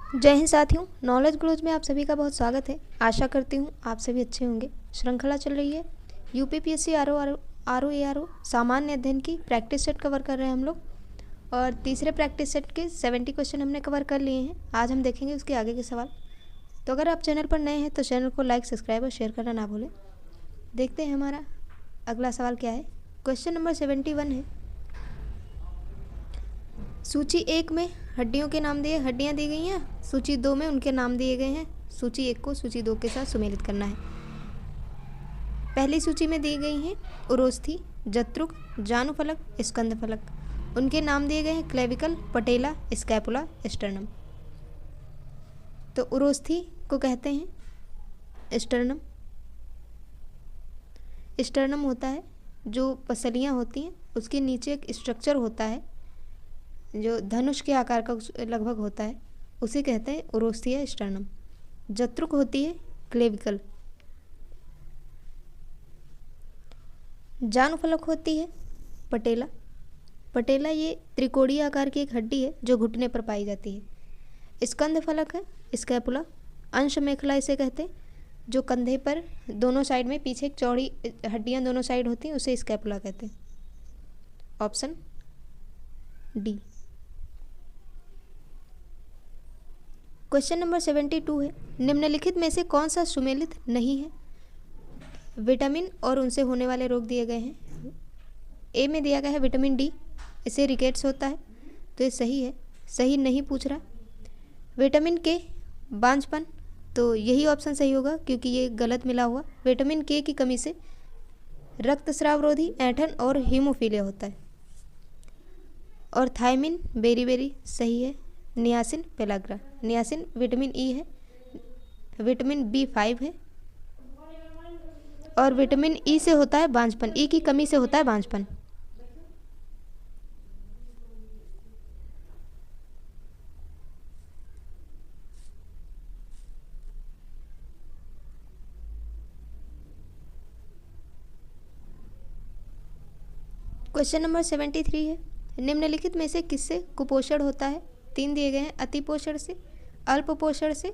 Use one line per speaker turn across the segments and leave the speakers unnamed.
जय हिंद साथियों, knowledge grows में आप सभी का बहुत स्वागत है। आशा करती हूँ आप सभी अच्छे होंगे। श्रृंखला चल रही है UPPSC R O A R O सामान्य अध्ययन की प्रैक्टिस सेट कवर कर रहे हैं हम लोग, और तीसरे प्रैक्टिस सेट के 70 क्वेश्चन हमने कवर कर लिए हैं। आज हम देखेंगे उसके आगे के सवाल। तो अगर आप चैनल पर नए हैं तो चैनल को लाइक, सब्सक्राइब और शेयर करना ना भूलें। देखते हैं हमारा अगला सवाल क्या है। क्वेश्चन नंबर 71 है। सूची 1 में हड्डियों के नाम दिए हड्डियाँ दी गई हैं। सूची 2 में उनके नाम दिए गए हैं। सूची 1 को सूची 2 के साथ सुमेलित करना है। पहली सूची में दी गई हैं उरोस्थी, जत्रुक, जानुफलक, स्कंदफलक। उनके नाम दिए गए हैं क्लेविकल, पटेला, स्कैपुला, स्टर्नम। तो उरोस्थी को कहते हैं स्टर्नम। स्टर्नम होता है जो पसलियाँ होती हैं, उसके नीचे एक स्ट्रक्चर होता है जो धनुष के आकार का लगभग होता है, उसे कहते हैं उरोस्थी या स्टर्नम। जत्रुक होती है क्लेविकल। जानुफलक होती है पटेला। पटेला ये त्रिकोणीय आकार की एक हड्डी है जो घुटने पर पाई जाती है। स्कंदफलक है स्कैपुला, अंश मेखला इसे कहते हैं, जो कंधे पर दोनों साइड में पीछे एक चौड़ी हड्डियां दोनों साइड होती हैं, उसे स्कैपुला कहते हैं। Option D. क्वेश्चन नंबर 72 है। निम्नलिखित में से कौन सा सुमेलित नहीं है? विटामिन और उनसे होने वाले रोग दिए गए हैं। ए में दिया गया है विटामिन डी, इसे रिकेट्स होता है, तो ये सही है। सही नहीं पूछ रहा। विटामिन के बांझपन, तो यही ऑप्शन सही होगा क्योंकि ये गलत मिला हुआ। विटामिन के की कमी से रक्तस्रावरोधी, ऐंठन और हीमोफीलिया होता है। और थायमिन बेरी सही है। Niacin pellagra, niacin vitamin E है। विटामिन B5 है और विटामिन ई से होता है बांझपन। ई की कमी से होता है बांझपन। क्वेश्चन नंबर 73 है। निम्नलिखित में से किससे कुपोषण होता है? 3 दिए गए हैं। अतिपोषण से, अल्प पोषण से,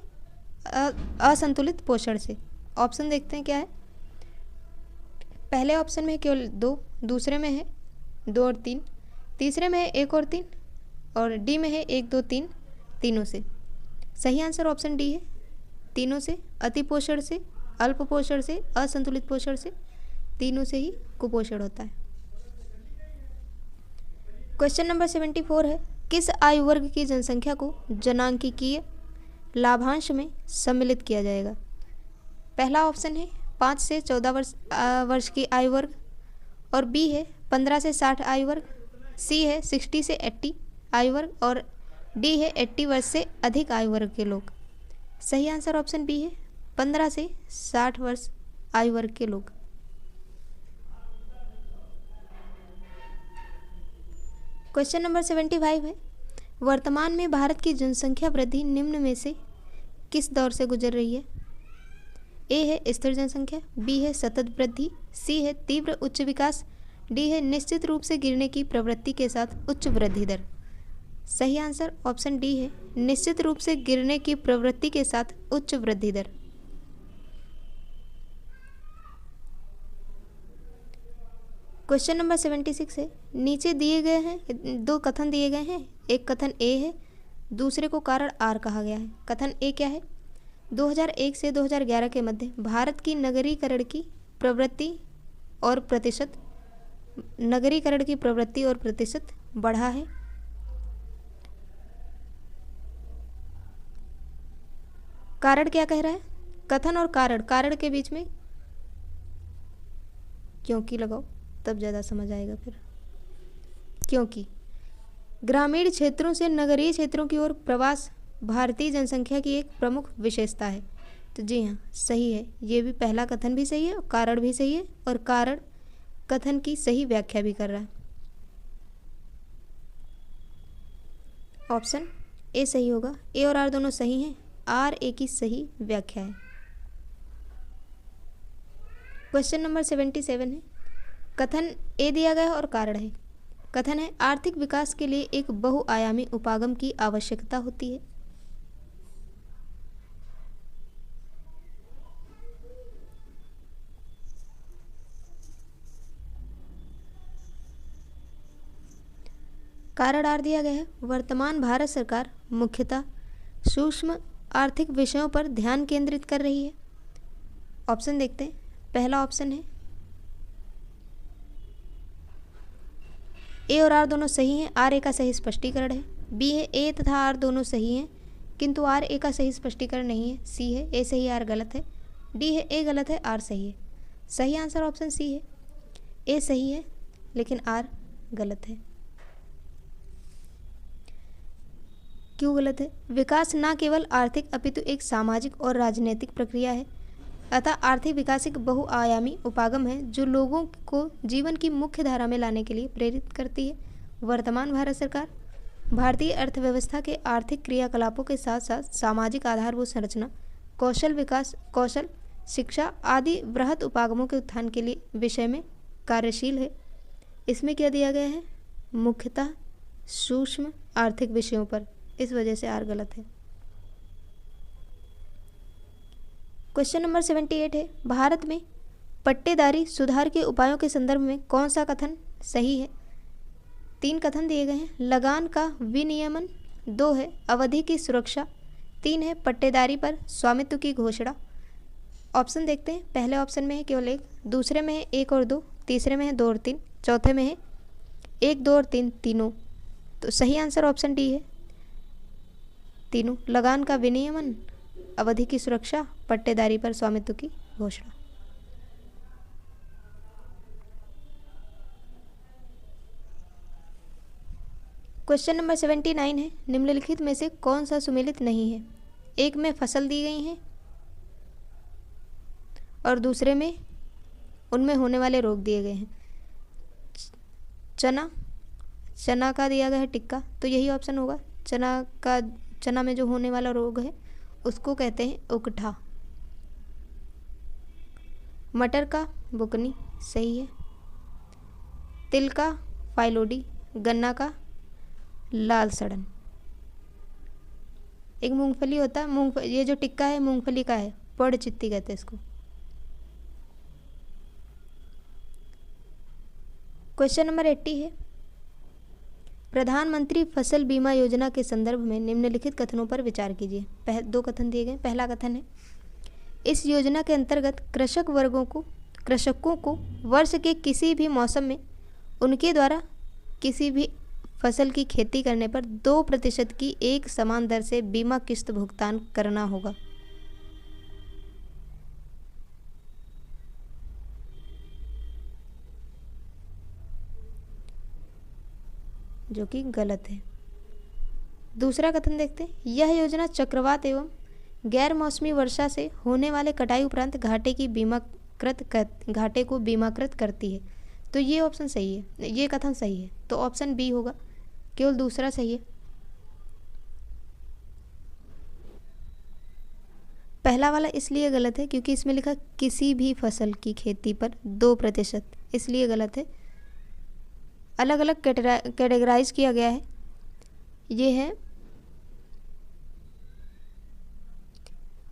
असंतुलित पोषण से। ऑप्शन देखते हैं क्या है। पहले ऑप्शन में है केवल 2, दूसरे में है 2 और 3, तीसरे में है 1 और 3, और डी में है 1, 2, 3, तीनों से। सही आंसर ऑप्शन डी है, तीनों से। अतिपोषण से, अल्प पोषण से, असंतुलित पोषण से, तीनों से ही कुपोषण होता है। क्वेश्चन नंबर 74 है। किस आयु वर्ग की जनसंख्या को जनांकीय लाभांश में सम्मिलित किया जाएगा? पहला ऑप्शन है 5 से 14 वर्ष की आयु वर्ग, और बी है 15 से 60 आयु वर्ग, सी है 60 से 80 आयु वर्ग, और डी है 80 वर्ष से अधिक आयु वर्ग के लोग। सही आंसर ऑप्शन बी है, 15 से 60 वर्ष आयु वर्ग के लोग। क्वेश्चन नंबर 75 है। वर्तमान में भारत की जनसंख्या वृद्धि निम्न में से किस दौर से गुजर रही है? ए है स्थिर जनसंख्या, बी है सतत वृद्धि, सी है तीव्र उच्च विकास, डी है निश्चित रूप से गिरने की प्रवृत्ति के साथ उच्च वृद्धि दर। सही आंसर ऑप्शन डी है, निश्चित रूप से गिरने की प्रवृत्ति के साथ उच्च वृद्धि दर। क्वेश्चन नंबर 76 है। नीचे दिए गए हैं 2 कथन दिए गए हैं। एक कथन ए है, दूसरे को कारण आर कहा गया है। कथन ए क्या है? 2001 से 2011 के मध्य भारत की नगरीकरण की प्रवृत्ति और प्रतिशत बढ़ा है। कारण क्या कह रहा है? कथन और कारण के बीच में क्योंकि लगाओ, तब ज़्यादा समझ आएगा फिर। क्योंकि ग्रामीण क्षेत्रों से नगरीय क्षेत्रों की ओर प्रवास भारतीय जनसंख्या की एक प्रमुख विशेषता है। तो जी हाँ, सही है। ये भी पहला कथन भी सही है और कारण भी सही है, और कारण कथन की सही व्याख्या भी कर रहा है। ऑप्शन ए सही होगा। ए और आर दोनों सही हैं। आर ए की सही व्याख्या है। क्वेश्चन नंबर 77 है। कथन ए दिया गया है और कारण है। कथन है, आर्थिक विकास के लिए एक बहुआयामी उपागम की आवश्यकता होती है। कारण आर दिया गया है, वर्तमान भारत सरकार मुख्यतः सूक्ष्म आर्थिक विषयों पर ध्यान केंद्रित कर रही है। ऑप्शन देखते हैं। पहला ऑप्शन है ए और आर दोनों सही हैं, आर ए का सही स्पष्टीकरण है। बी है ए तथा आर दोनों सही हैं किंतु आर ए का सही स्पष्टीकरण नहीं है। सी है ए सही आर गलत है। डी है ए गलत है आर सही है। सही आंसर ऑप्शन सी है, ए सही है लेकिन आर गलत है। क्यों गलत है? विकास न केवल आर्थिक अपितु एक सामाजिक और राजनीतिक प्रक्रिया है, अतः आर्थिक विकास एक बहुआयामी उपागम है जो लोगों को जीवन की मुख्य धारा में लाने के लिए प्रेरित करती है। वर्तमान भारत सरकार भारतीय अर्थव्यवस्था के आर्थिक क्रियाकलापों के साथ साथ सामाजिक आधारभूत संरचना, कौशल विकास, कौशल शिक्षा आदि बृहत उपागमों के उत्थान के लिए विषय में कार्यशील है। इसमें क्या दिया गया है? मुख्यतः सूक्ष्म आर्थिक विषयों पर, इस वजह से आर गलत है। क्वेश्चन नंबर 78 है, भारत में पट्टेदारी सुधार के उपायों के संदर्भ में कौन सा कथन सही है? 3 कथन दिए गए हैं। लगान का विनियमन, 2 है अवधि की सुरक्षा, 3 है पट्टेदारी पर स्वामित्व की घोषणा। ऑप्शन देखते हैं। पहले ऑप्शन में है केवल 1, दूसरे में है 1 और 2, तीसरे में है 2 और 3, चौथे में है 1, 2 और 3 तीनों। तो सही आंसर ऑप्शन डी है, तीनों। लगान का विनियमन, अवधि की सुरक्षा, पट्टेदारी पर स्वामित्व की घोषणा। क्वेश्चन नंबर 79 है, निम्नलिखित में से कौन सा सुमेलित नहीं है? एक में फसल दी गई हैं और दूसरे में उनमें होने वाले रोग दिए गए हैं। चना का दिया गया है टिक्का, तो यही ऑप्शन होगा। चना में जो होने वाला रोग है उसको कहते हैं उकठा। मटर का बुकनी, सही है। तिल का फाइलोडी, गन्ना का लाल सड़न। एक मूंगफली होता है, ये जो टिक्का है मूंगफली का है, पड़ चित्ती कहते हैं इसको। क्वेश्चन नंबर 80 है, प्रधानमंत्री फसल बीमा योजना के संदर्भ में निम्नलिखित कथनों पर विचार कीजिए। 2 कथन दिए गए। पहला कथन है, इस योजना के अंतर्गत कृषकों को वर्ष के किसी भी मौसम में उनके द्वारा किसी भी फसल की खेती करने पर 2% की एक समान दर से बीमा किस्त भुगतान करना होगा। जो कि गलत है। दूसरा कथन देखते हैं, यह योजना चक्रवात एवं गैर मौसमी वर्षा से होने वाले कटाई उपरांत घाटे को बीमाकृत करती है। तो ये ऑप्शन सही है, ये कथन सही है, तो ऑप्शन बी होगा, केवल दूसरा सही है। पहला वाला इसलिए गलत है क्योंकि इसमें लिखा किसी भी फसल की खेती पर 2%, इसलिए गलत है। अलग अलग कैटेगराइज किया गया है। ये है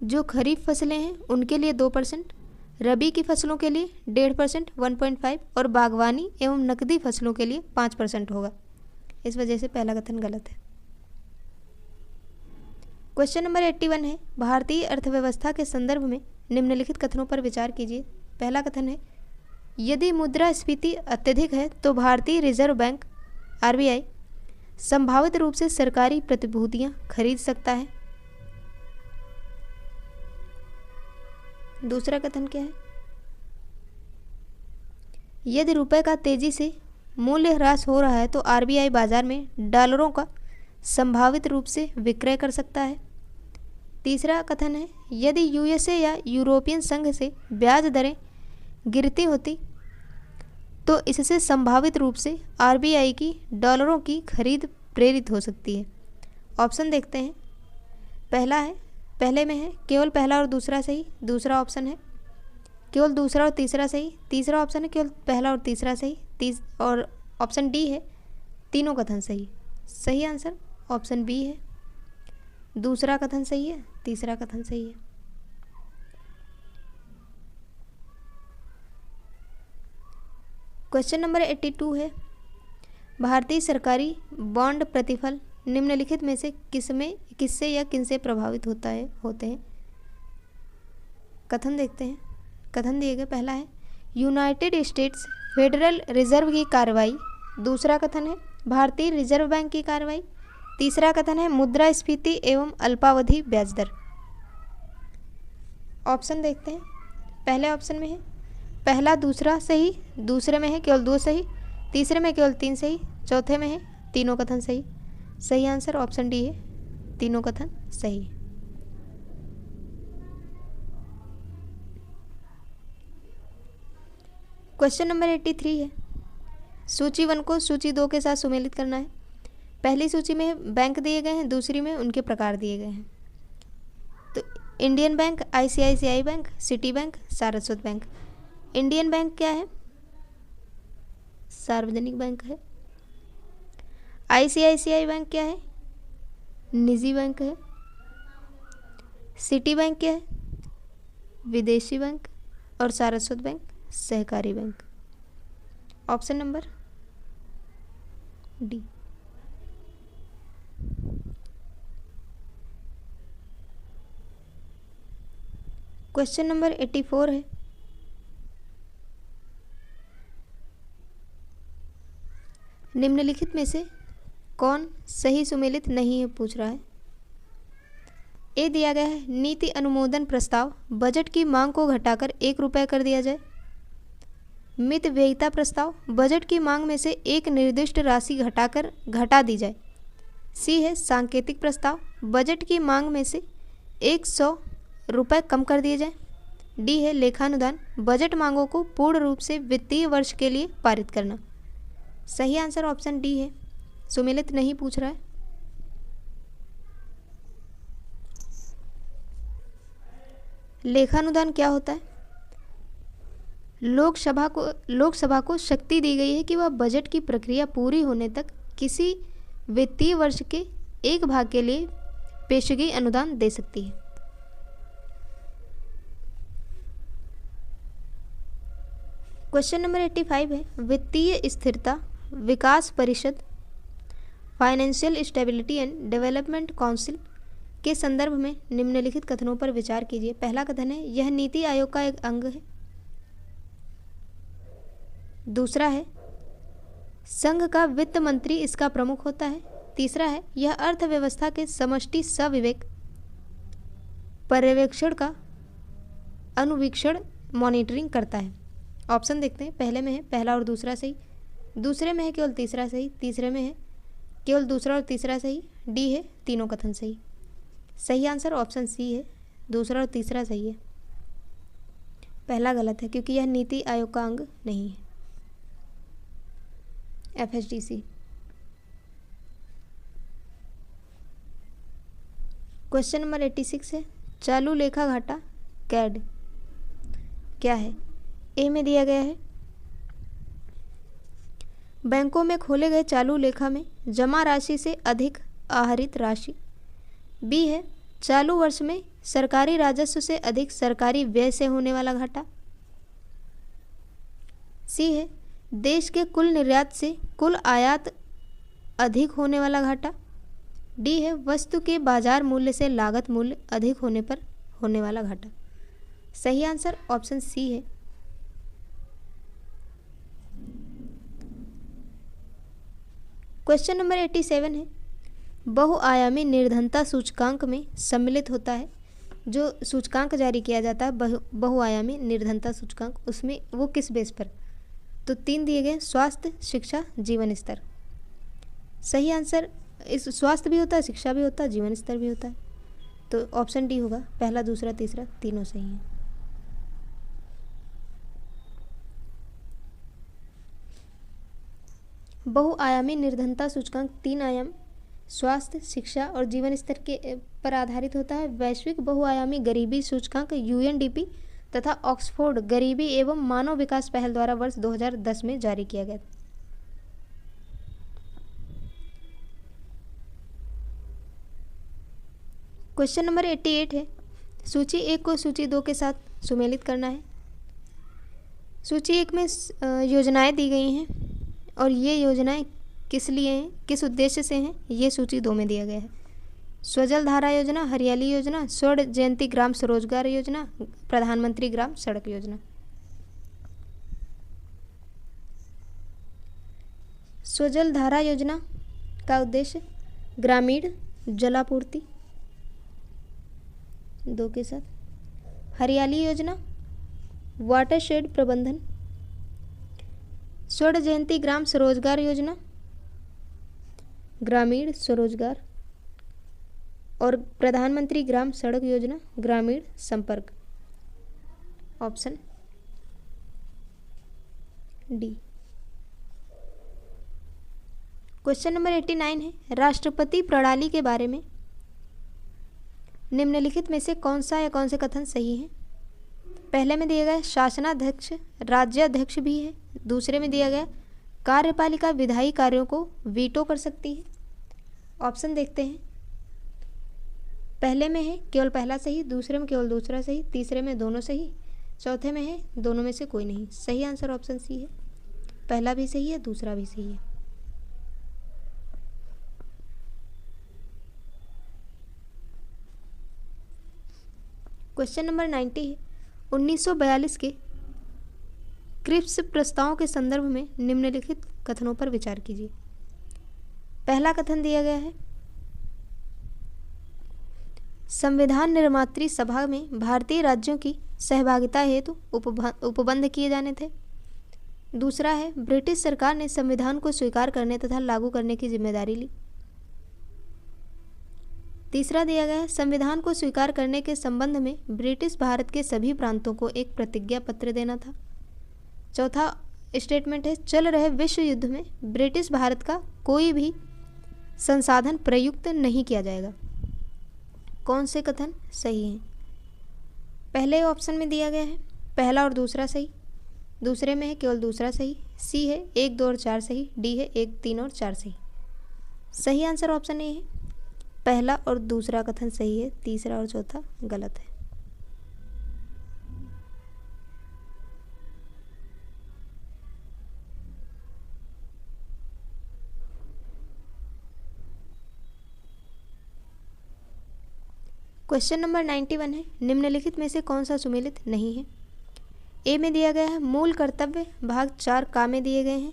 जो खरीफ फसलें हैं उनके लिए 2%, रबी की फसलों के लिए 1.5%, 1.5 और बागवानी एवं नकदी फसलों के लिए 5% होगा। इस वजह से पहला कथन गलत है। क्वेश्चन नंबर 81 है, भारतीय अर्थव्यवस्था के संदर्भ में निम्नलिखित कथनों पर विचार कीजिए। पहला कथन है, यदि मुद्रास्फीति अत्यधिक है तो भारतीय रिजर्व बैंक आरबीआई संभावित रूप से सरकारी प्रतिभूतियां खरीद सकता है। दूसरा कथन क्या है, यदि रुपए का तेजी से मूल्य ह्रास हो रहा है तो आरबीआई बाजार में डॉलरों का संभावित रूप से विक्रय कर सकता है। तीसरा कथन है, यदि यूएसए या यूरोपियन संघ से ब्याज दरें गिरती होती तो इससे संभावित रूप से आरबीआई की डॉलरों की खरीद प्रेरित हो सकती है। ऑप्शन देखते हैं। पहले में है केवल पहला और दूसरा सही, दूसरा ऑप्शन है केवल दूसरा और तीसरा सही, तीसरा ऑप्शन है केवल पहला और तीसरा सही, और ऑप्शन डी है तीनों कथन सही। सही आंसर ऑप्शन बी है, दूसरा कथन सही है, तीसरा कथन सही है। क्वेश्चन नंबर 82 है, भारतीय सरकारी बॉन्ड प्रतिफल निम्नलिखित में से किससे या किनसे प्रभावित होते हैं? कथन देखते हैं। कथन दिए गए, पहला है यूनाइटेड स्टेट्स फेडरल रिजर्व की कार्रवाई। दूसरा कथन है भारतीय रिजर्व बैंक की कार्रवाई। तीसरा कथन है मुद्रास्फीति एवं अल्पावधि ब्याज दर। ऑप्शन देखते हैं। पहले ऑप्शन में है पहला दूसरा सही, दूसरे में है केवल 2 सही, तीसरे में केवल 3 सही, चौथे में है तीनों कथन सही। सही आंसर ऑप्शन डी है, तीनों कथन सही। क्वेश्चन नंबर 83 है, सूची 1 को सूची 2 के साथ सुमेलित करना है। पहली सूची में बैंक दिए गए हैं, दूसरी में उनके प्रकार दिए गए हैं। तो Indian bank, ICICI bank, city bank, Saraswat bank. Indian bank क्या है? सार्वजनिक बैंक है। आईसीआईसीआई बैंक क्या है? निजी बैंक है। सिटी बैंक क्या है? विदेशी बैंक। और सारस्वत बैंक सहकारी bank. Option number D. Question number 84 है, निम्नलिखित में से कौन सही सुमेलित नहीं है पूछ रहा है। ए दिया गया है नीति अनुमोदन प्रस्ताव बजट की मांग को घटाकर 1 रुपये कर दिया जाए। मित व्ययिता प्रस्ताव बजट की मांग में से एक निर्दिष्ट राशि घटा दी जाए। सी है सांकेतिक प्रस्ताव बजट की मांग में से 100 रुपये कम कर दिए जाए। डी है लेखानुदान बजट मांगों को पूर्ण रूप से वित्तीय वर्ष के लिए पारित करना। सही आंसर ऑप्शन डी है, सुमेलित नहीं पूछ रहा है। लेखानुदान क्या होता है? लोकसभा को शक्ति दी गई है कि वह बजट की प्रक्रिया पूरी होने तक किसी वित्तीय वर्ष के एक भाग के लिए पेशगी अनुदान दे सकती है। क्वेश्चन नंबर 85 है वित्तीय स्थिरता विकास परिषद financial stability and development council के संदर्भ में निम्नलिखित कथनों पर विचार कीजिए। पहला कथन है यह नीति आयोग का एक अंग है। दूसरा है संघ का वित्त मंत्री इसका प्रमुख होता है। तीसरा है यह अर्थव्यवस्था के समष्टि सविवेक पर्यवेक्षण का अनुवीक्षण मॉनिटरिंग करता है। ऑप्शन देखते हैं। पहले में है पहला और दूसरा सही, दूसरे में है केवल तीसरा सही, तीसरे में है केवल दूसरा और तीसरा सही, डी है तीनों कथन सही। सही आंसर ऑप्शन सी है, दूसरा और तीसरा सही है, पहला गलत है क्योंकि यह नीति आयोग का अंग नहीं है। FHDC। क्वेश्चन नंबर 86 है चालू लेखा घाटा कैड क्या है? ए में दिया गया है बैंकों में खोले गए चालू लेखा में जमा राशि से अधिक आहरित राशि। बी है चालू वर्ष में सरकारी राजस्व से अधिक सरकारी व्यय से होने वाला घाटा। सी है देश के कुल निर्यात से कुल आयात अधिक होने वाला घाटा। डी है वस्तु के बाजार मूल्य से लागत मूल्य अधिक होने पर होने वाला घाटा। सही आंसर ऑप्शन सी है। क्वेश्चन नंबर 87 है बहुआयामी निर्धनता सूचकांक में सम्मिलित होता है। जो सूचकांक जारी किया जाता है बहुआयामी निर्धनता सूचकांक, उसमें वो किस बेस पर? तो 3 दिए गए स्वास्थ्य, शिक्षा, जीवन स्तर। सही आंसर इस स्वास्थ्य भी होता है, शिक्षा भी होता है, जीवन स्तर भी होता है, तो ऑप्शन डी होगा। पहला दूसरा तीसरा तीनों सही हैं। बहुआयामी निर्धनता सूचकांक 3 आयाम स्वास्थ्य, शिक्षा और जीवन स्तर के पर आधारित होता है। वैश्विक बहुआयामी गरीबी सूचकांक UNDP तथा ऑक्सफोर्ड गरीबी एवं मानव विकास पहल द्वारा वर्ष 2010 में जारी किया गया। क्वेश्चन नंबर 88 है सूची 1 को सूची 2 के साथ सुमेलित करना है। सूची 1 में योजनाएं दी गई हैं और ये योजनाएं किस लिए हैं, किस उद्देश्य से हैं, ये सूची 2 में दिया गया है। स्वजल धारा योजना, हरियाली योजना, स्वर्ण जयंती ग्राम स्वरोजगार योजना, प्रधानमंत्री ग्राम सड़क योजना। स्वजल धारा योजना का उद्देश्य ग्रामीण जलापूर्ति 2 के साथ। हरियाली योजना वाटरशेड प्रबंधन। स्वर्ण जयंती ग्राम स्वरोजगार योजना ग्रामीण स्वरोजगार। और प्रधानमंत्री ग्राम सड़क योजना ग्रामीण संपर्क। Option D. क्वेश्चन नंबर 89 है, राष्ट्रपति प्रणाली के बारे में निम्नलिखित में से कौन सा या कौन से कथन सही है? पहले में दिया गया शासनाध्यक्ष राज्याध्यक्ष भी है। दूसरे में दिया गया कार्यपालिका विधायी कार्यों को वीटो कर सकती है। ऑप्शन देखते हैं। पहले में है केवल पहला सही, दूसरे में केवल दूसरा सही, तीसरे में दोनों सही, चौथे में है दोनों में से कोई नहीं। सही आंसर ऑप्शन सी है। पहला भी सही है, दूसरा भी सही है। क्वेश्चन नंबर 90 है, 1942 के क्रिप्स प्रस्तावों के संदर्भ में निम्नलिखित कथनों पर विचार कीजिए। पहला कथन दिया गया है, संविधान निर्मात्री सभा में भारतीय राज्यों की सहभागिता हेतु उपबंध किए जाने थे। दूसरा है, ब्रिटिश सरकार ने संविधान को स्वीकार करने तथा लागू करने की जिम्मेदारी ली। तीसरा दिया गया है, संविधान को स्वीकार करने के संबंध में ब्रिटिश भारत के सभी प्रांतों को एक प्रतिज्ञा पत्र देना था। चौथा स्टेटमेंट है, चल रहे विश्व युद्ध में ब्रिटिश भारत का कोई भी संसाधन प्रयुक्त नहीं किया जाएगा। कौन से कथन सही हैं? पहले ऑप्शन में दिया गया है पहला और दूसरा सही, दूसरे में है केवल दूसरा सही, सी है 1, 2 और 4 सही, डी है 1, 3 और 4 सही। सही आंसर ऑप्शन ए है, पहला और दूसरा कथन सही है, तीसरा और चौथा गलत है। क्वेश्चन नंबर 91 है, निम्नलिखित में से कौन सा सुमेलित नहीं है? ए में दिया गया है मूल कर्तव्य भाग 4 का में दिए गए हैं।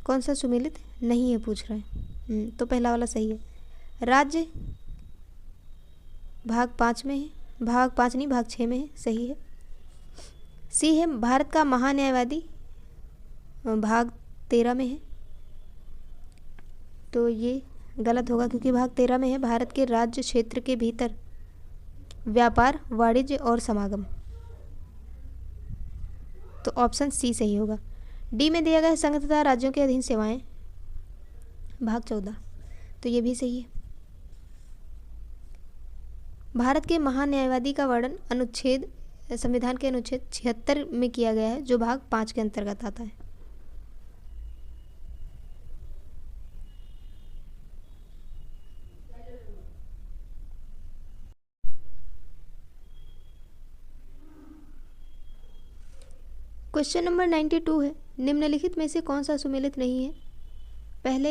कौन सा सुमेलित नहीं है पूछ रहे हैं? तो पहला वाला सही है। राज्य भाग 5 में है, भाग 5 नहीं भाग 6 में है, सही है। सी है भारत का महान्यायवादी भाग 13 में है, तो ये गलत होगा क्योंकि भाग 13 में है भारत के राज्य क्षेत्र के भीतर व्यापार वाणिज्य और समागम, तो ऑप्शन सी सही होगा। डी में दिया गया है संघ तथा राज्यों के अधीन सेवाएं भाग 14, तो ये भी सही है। भारत के महान्यायवादी का वर्णन अनुच्छेद संविधान के अनुच्छेद 76 में किया गया है, जो भाग 5 के अंतर्गत आता है। क्वेश्चन नंबर 92 है, निम्नलिखित में से कौन सा सुमेलित नहीं है? पहले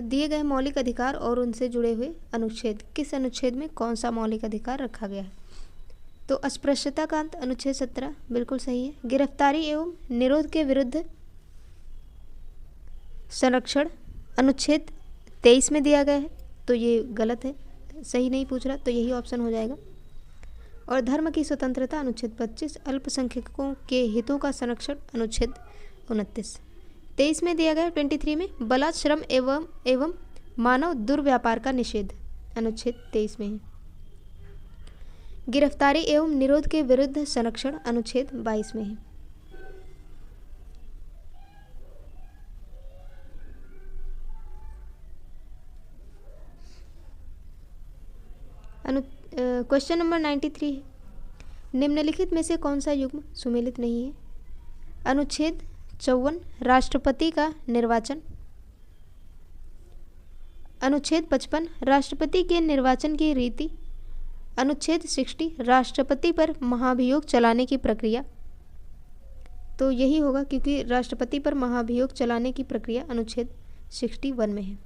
दिए गए मौलिक अधिकार और उनसे जुड़े हुए अनुच्छेद, किस अनुच्छेद में कौन सा मौलिक अधिकार रखा गया है? तो अस्पृश्यता का अंत अनुच्छेद 17 बिल्कुल सही है। गिरफ्तारी एवं निरोध के विरुद्ध संरक्षण अनुच्छेद 23 में दिया गया है, तो ये गलत है, सही नहीं पूछ रहा, तो यही ऑप्शन हो जाएगा। और धर्म की स्वतंत्रता अनुच्छेद 25, अल्पसंख्यकों के हितों का संरक्षण अनुच्छेद 29। 23 में दिया गया 23 में बलात्श्रम एवं मानव दुर्व्यापार का निषेध अनुच्छेद 23 में है। गिरफ्तारी एवं निरोध के विरुद्ध संरक्षण अनुच्छेद 22 में है। क्वेश्चन नंबर 93 है, निम्नलिखित में से कौन सा युग्म सुमेलित नहीं है? अनुच्छेद 54 राष्ट्रपति का निर्वाचन, अनुच्छेद 55 राष्ट्रपति के निर्वाचन की रीति, अनुच्छेद 60 राष्ट्रपति पर महाभियोग चलाने की प्रक्रिया, तो यही होगा क्योंकि राष्ट्रपति पर महाभियोग चलाने की प्रक्रिया अनुच्छेद 61 में है।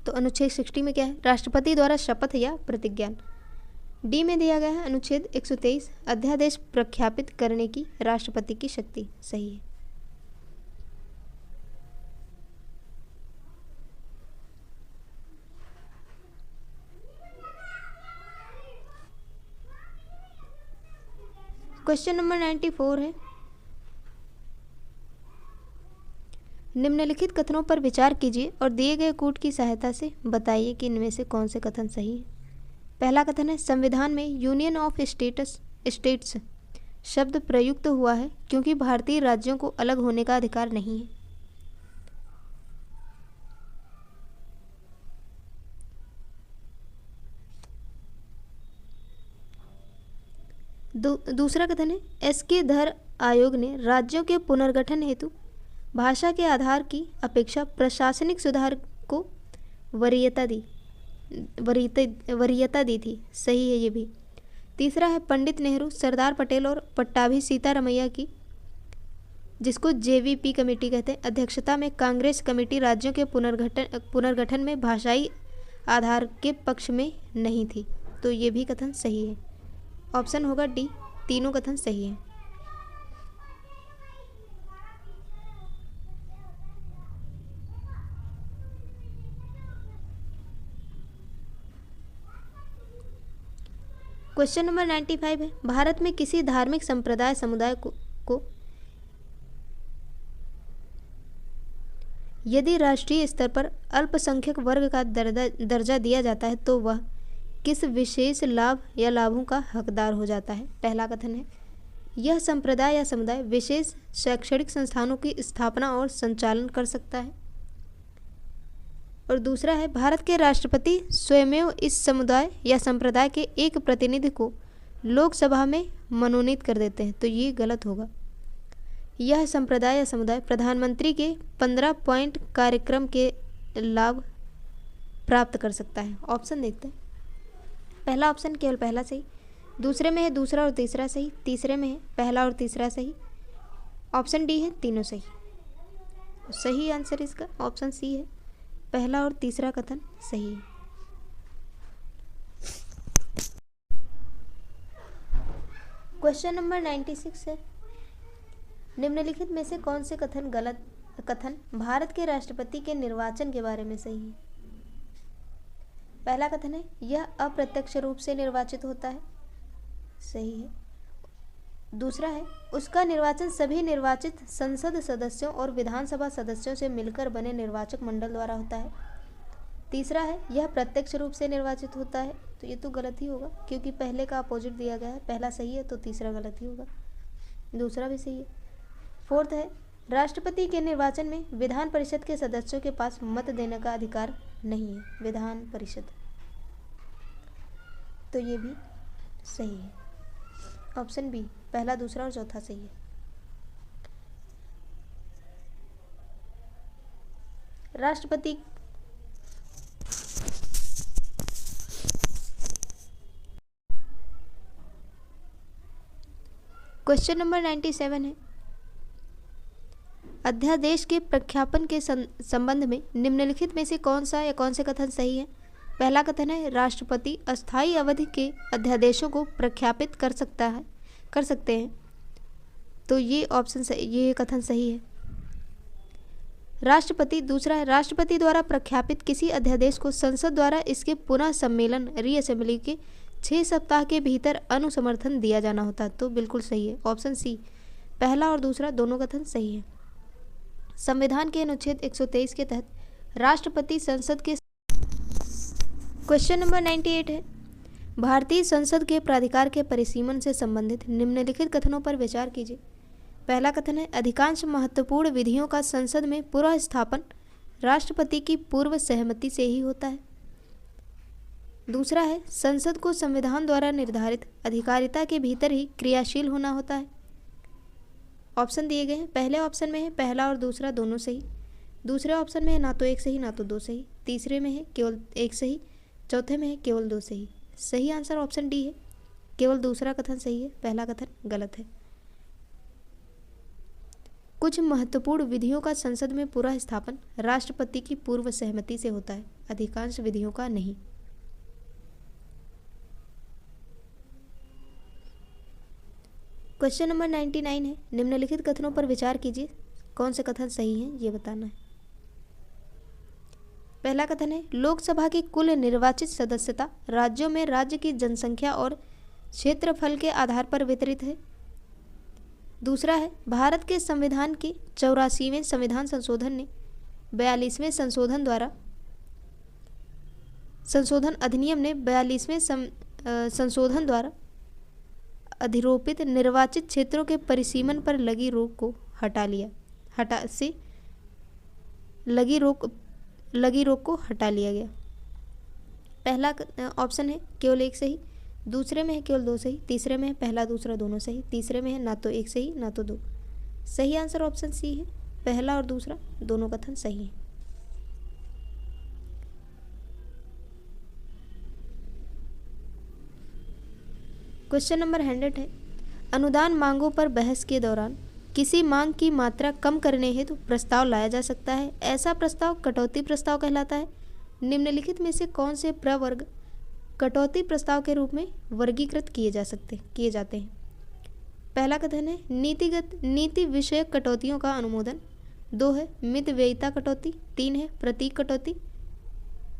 तो अनुच्छेद 60 में क्या है? राष्ट्रपति द्वारा शपथ या प्रतिज्ञान। डी में दिया गया है अनुच्छेद 123 अध्यादेश प्रख्यापित करने की राष्ट्रपति की शक्ति। सही है। क्वेश्चन नंबर 94 है, निम्नलिखित कथनों पर विचार कीजिए और दिए गए कूट की सहायता से बताइए कि इनमें से कौन से कथन सही है। पहला कथन है, संविधान में यूनियन ऑफ स्टेट्स शब्द प्रयुक्त हुआ है क्योंकि भारतीय राज्यों को अलग होने का अधिकार नहीं है। दूसरा कथन है, एस.के. धर आयोग ने राज्यों के पुनर्गठन हेतु भाषा के आधार की अपेक्षा प्रशासनिक सुधार को वरीयता दी थी। सही है ये भी। तीसरा है, पंडित नेहरू, सरदार पटेल और पट्टाभी सीतारमैया की, जिसको जेवीपी कमेटी कहते हैं, अध्यक्षता में कांग्रेस कमेटी राज्यों के पुनर्गठन में भाषाई आधार के पक्ष में नहीं थी। तो ये भी कथन सही है। ऑप्शन होगा डी, तीनों कथन सही है। क्वेश्चन नंबर 95 है, भारत में किसी धार्मिक संप्रदाय समुदाय को यदि राष्ट्रीय स्तर पर अल्पसंख्यक वर्ग का दर्जा दिया जाता है तो वह किस विशेष लाभ या लाभों का हकदार हो जाता है। पहला कथन है, यह संप्रदाय या समुदाय विशेष शैक्षणिक संस्थानों की स्थापना और संचालन कर सकता है। और दूसरा है, भारत के राष्ट्रपति स्वयं इस समुदाय या संप्रदाय के एक प्रतिनिधि को लोकसभा में मनोनीत कर देते हैं। तो ये गलत होगा। यह संप्रदाय या समुदाय प्रधानमंत्री के 15 पॉइंट कार्यक्रम के लाभ प्राप्त कर सकता है। ऑप्शन देखते हैं। पहला ऑप्शन केवल पहला सही, दूसरे में है दूसरा और तीसरा सही, तीसरे में है पहला और तीसरा सही, ऑप्शन डी है तीनों सही। सही आंसर इसका ऑप्शन सी है, पहला और तीसरा कथन सही है। क्वेश्चन नंबर 96 है, निम्नलिखित में से कौन से कथन भारत के राष्ट्रपति के निर्वाचन के बारे में सही है। पहला कथन है, यह अप्रत्यक्ष रूप से निर्वाचित होता है। सही है। दूसरा है, उसका निर्वाचन सभी निर्वाचित संसद सदस्यों और विधानसभा सदस्यों से मिलकर बने निर्वाचक मंडल द्वारा होता है। तीसरा है, यह प्रत्यक्ष रूप से निर्वाचित होता है। तो ये तो गलत ही होगा क्योंकि पहले का अपोजिट दिया गया है। पहला सही है तो तीसरा गलत ही होगा, दूसरा भी सही है। फोर्थ है, राष्ट्रपति के निर्वाचन में विधान परिषद के सदस्यों के पास मत देने का अधिकार नहीं है। विधान परिषद, तो ये भी सही है। ऑप्शन बी, पहला दूसरा और चौथा सही है। राष्ट्रपति क्वेश्चन नंबर 97 है, अध्यादेश के प्रख्यापन के संबंध में निम्नलिखित में से कौन सा या कौन से कथन सही है। पहला कथन है, राष्ट्रपति अस्थायी अवधि के अध्यादेशों को प्रख्यापित कर सकते हैं। तो ये ऑप्शन सही, ये कथन सही है। राष्ट्रपति, दूसरा है, राष्ट्रपति द्वारा प्रख्यापित किसी अध्यादेश को संसद द्वारा इसके पुनः सम्मेलन रीअसेंबली के 6 सप्ताह के भीतर अनुसमर्थन दिया जाना होता है। तो बिल्कुल सही है। ऑप्शन सी, पहला और दूसरा दोनों कथन सही है। संविधान के अनुच्छेद 123 के तहत राष्ट्रपति संसद के क्वेश्चन नंबर 98 है, भारतीय संसद के प्राधिकार के परिसीमन से संबंधित निम्नलिखित कथनों पर विचार कीजिए। पहला कथन है, अधिकांश महत्वपूर्ण विधियों का संसद में पुनः स्थापन राष्ट्रपति की पूर्व सहमति से ही होता है। दूसरा है, संसद को संविधान द्वारा निर्धारित अधिकारिता के भीतर ही क्रियाशील होना होता है। ऑप्शन दिए गए हैं। पहले ऑप्शन में है पहला और दूसरा दोनों सही, दूसरे ऑप्शन में है ना तो एक सही ना तो दो सही, तीसरे में है केवल एक सही, चौथे में है केवल दो सही। सही आंसर ऑप्शन डी है, केवल दूसरा कथन सही है, पहला कथन गलत है। कुछ महत्वपूर्ण विधियों का संसद में पुनः स्थापन राष्ट्रपति की पूर्व सहमति से होता है, अधिकांश विधियों का नहीं। क्वेश्चन नंबर 99 है, निम्नलिखित कथनों पर विचार कीजिए, कौन से कथन सही हैं ये बताना है। पहला कथन है, लोकसभा की कुल निर्वाचित सदस्यता राज्यों में राज्य की जनसंख्या और क्षेत्रफल के आधार पर वितरित है। दूसरा है, भारत के संविधान के 84वें संविधान संशोधन ने 42वें संशोधन अधिनियम ने 42वें संशोधन द्वारा अधिरोपित निर्वाचित क्षेत्रों के परिसीमन पर लगी रोक को हटा लिया गया। पहला ऑप्शन है केवल एक सही, दूसरे में है केवल दो सही, तीसरे में है पहला दूसरा दोनों सही, तीसरे में है ना तो एक सही ना तो दो। सही आंसर ऑप्शन सी है, पहला और दूसरा दोनों कथन सही है। क्वेश्चन नंबर 100 है, अनुदान मांगों पर बहस के दौरान किसी मांग की मात्रा कम करने हेतु प्रस्ताव लाया जा सकता है। ऐसा प्रस्ताव कटौती प्रस्ताव कहलाता है। निम्नलिखित में से कौन से प्रवर्ग कटौती प्रस्ताव के रूप में वर्गीकृत किए जाते हैं। पहला कथन है, नीति विषयक कटौतियों का अनुमोदन। 2 है मितव्ययिता कटौती। 3 है प्रतीक कटौती।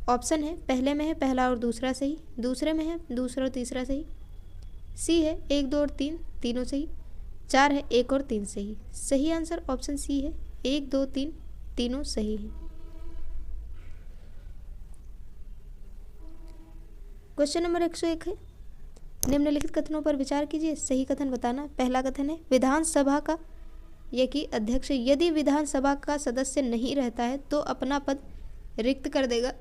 ऑप्शन है पहले में है पहला और दूसरा सही, दूसरे में है दूसरा और तीसरा सही। सी है 1, 2 और 3 तीनों सही। 4 है 1 और 3 सही। सही आंसर ऑप्शन सी है 1, 2, 3 तीनों सही है। क्वेश्चन नंबर 101 है, निम्नलिखित कथनों पर विचार कीजिए, सही कथन बताना। पहला कथन है, विधानसभा का कि अध्यक्ष यदि विधानसभा का सदस्य नहीं रहता है तो अपना पद रिक्त कर देगा।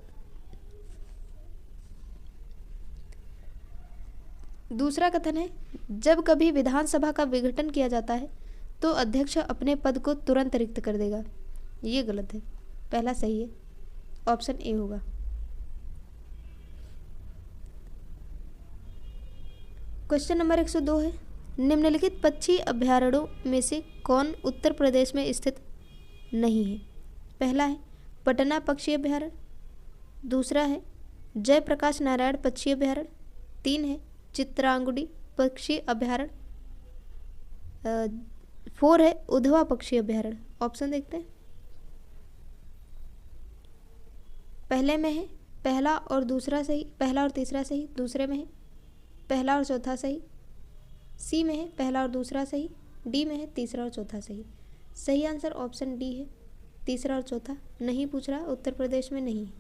दूसरा कथन है, जब कभी विधानसभा का विघटन किया जाता है तो अध्यक्ष अपने पद को तुरंत रिक्त कर देगा। ये गलत है, पहला सही है, ऑप्शन ए होगा। क्वेश्चन नंबर 102 है, निम्नलिखित पक्षी अभयारण्यों में से कौन उत्तर प्रदेश में स्थित नहीं है। पहला है पटना पक्षी अभयारण्य। दूसरा है जयप्रकाश नारायण पक्षी अभयारण्य। 3 है चित्रांगुडी पक्षी अभयारण्य। 4 है उधवा पक्षी अभयारण्य। ऑप्शन देखते हैं। पहले में है पहला और दूसरा सही, पहला और तीसरा सही। दूसरे में है पहला और चौथा सही। सी में है पहला और दूसरा सही। डी में है तीसरा और चौथा सही। सही आंसर ऑप्शन डी है, तीसरा और चौथा नहीं पूछ रहा, उत्तर प्रदेश में नहीं है।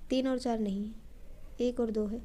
3 और 4 नहीं है, 1 और 2 है।